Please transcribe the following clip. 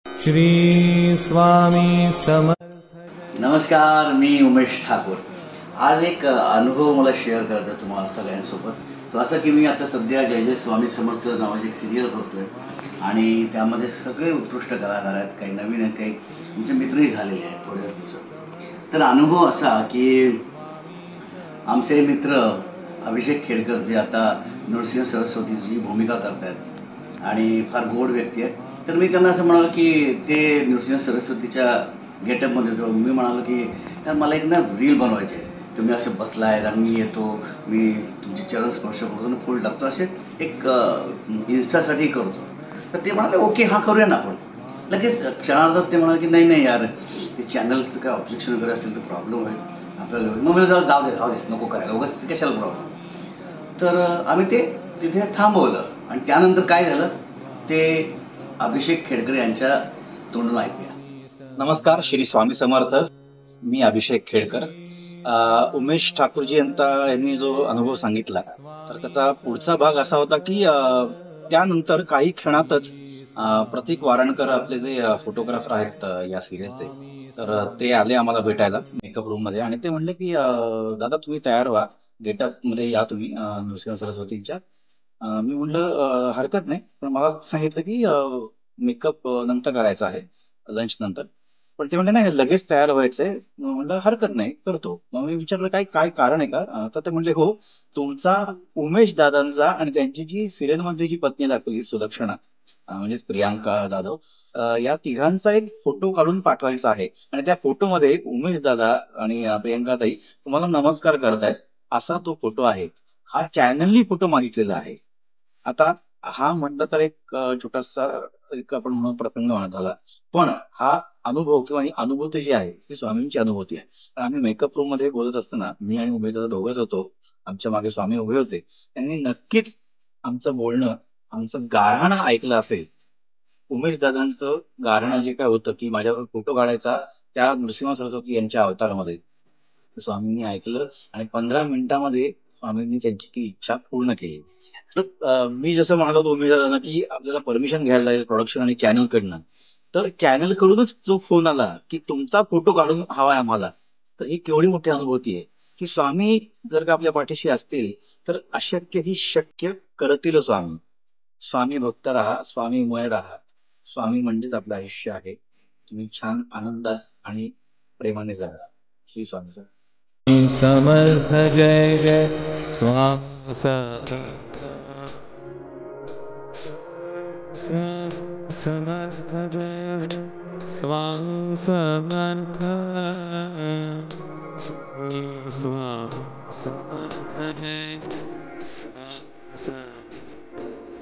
श्री स्वामी समर्थ. नमस्कार, मी उमेश ठाकूर. आज एक अनुभव मला शेअर करायचा तुम्हाला सगळ्यांसोबत. तो असा की मी आता सध्या जय जय स्वामी समर्थ नावाची एक सिरियल करतोय आणि त्यामध्ये सगळे उत्कृष्ट कलाकार आहेत. काही नवीन आहेत, काही तुमचे मित्रही झालेले आहेत थोड्या दिवसात. तर अनुभव असा की आमचे मित्र अभिषेक खेडकर जे आता नृसिंह सरस्वतीची भूमिका करतात आणि फार गोड व्यक्ती आहेत. तर मी त्यांना असं म्हणालो की ते नृसिंह सरस्वतीच्या गेटअपमध्ये होतो. मी म्हणालो की तर मला एक ना रील बनवायची आहे. तुम्ही असे बसलाय आणि मी येतो, मी तुमचे चरण स्पर्श करतो आणि फुल टाकतो, असे एक इन्स्टासाठी करतो. तर ते म्हणाले ओके, हा करूया ना आपण. लगेच क्षणार्धात ते म्हणाले की नाही नाही यार, ते चॅनलचं काय ऑब्जेक्शन वगैरे असेल तर प्रॉब्लेम होईल आपल्याला. मग मला जाऊ दे नको करायला, उगाच कशाला प्रॉब्लेम. तर आम्ही ते तिथे थांबवलं आणि त्यानंतर काय झालं ते अभिषेक खेडकर यांच्या तोंडून ऐकूया. नमस्कार, श्री स्वामी समर्थ. मी अभिषेक खेडकर. उमेश ठाकूरजी यांनी जो अनुभव सांगितला तर त्याचा पुढचा भाग असा होता की त्यानंतर काही क्षणातच प्रतीक वारणकर आपले जे फोटोग्राफर आहेत या सिरियलचे, तर ते आले आम्हाला भेटायला मेकअप रूम मध्ये आणि ते म्हणले की दादा तुम्ही तयार व्हा, गेटअप मध्ये या तुम्ही नृसिंह सरस्वतीच्या. मी म्हणलं हरकत नाही, पण मला सांगितलं की मेकअप नंतर करायचा आहे, लंच नंतर. पण ते म्हणले नाही लगेच तयार व्हायचंय. म्हणलं हरकत नाही करतो. मग मी विचारलं काय काय कारण आहे का, तर ते म्हणले हो, तुमचा उमेश दादांचा आणि त्यांची जी सिरियल मध्ये जी पत्नी दाखवली सुलक्षणा, म्हणजेच प्रियांका जाधव, या तिघांचा एक फोटो काढून पाठवायचा आहे आणि त्या फोटोमध्ये उमेश दादा आणि प्रियांका ताई तुम्हाला नमस्कार करतायत असा तो फोटो आहे. हा चॅनलनी फोटो मागितलेला आहे. आता हा म्हटलं तर एक छोटासा एक आपण म्हणून प्रसंग म्हणत झाला, पण हा अनुभव किंवा ही अनुभूती जी आहे ती स्वामींची अनुभूती आहे. तर आम्ही मेकअप रूम मध्ये बोलत असताना मी आणि उमेश दादा दोघंच होतो, आमच्या मागे स्वामी उभे होते. त्यांनी नक्कीच आमचं बोलणं, आमचं गाऱ्हाणं ऐकलं असेल. उमेश दादांचं गाऱ्हाणं जे काय होतं की माझ्यावर फोटो काढायचा त्या नृसिंह सरस्वती यांच्या अवतारामध्ये, स्वामींनी ऐकलं आणि 15 मिनिटांमध्ये स्वामींनी त्यांची ती इच्छा पूर्ण केली. तर मी जसं म्हणालो होतो उमेश दादांना की आपल्याला परमिशन घ्यायला लागेल प्रोडक्शन आणि चॅनल कडनं. तर चॅनल कडूनच जो फोन आला की तुमचा फोटो काढून हवाय आम्हाला, तर ही केवढी मोठी अनुभूती आहे की स्वामी जर का आपल्या पाठीशी असतील तर अशक्य ही शक्य करतील स्वामी. स्वामी भक्त राहा, स्वामीमय राहा. स्वामी म्हणजेच आपलं आयुष्य आहे. तुम्ही छान आनंदात आणि प्रेमाने जगा. श्री स्वामी सर. समर्थ जय जय स्वामी समर्थ. समर्थ जय स्वामी समर्थ. स्वामी समर्थ जय स्वामी समर्थ.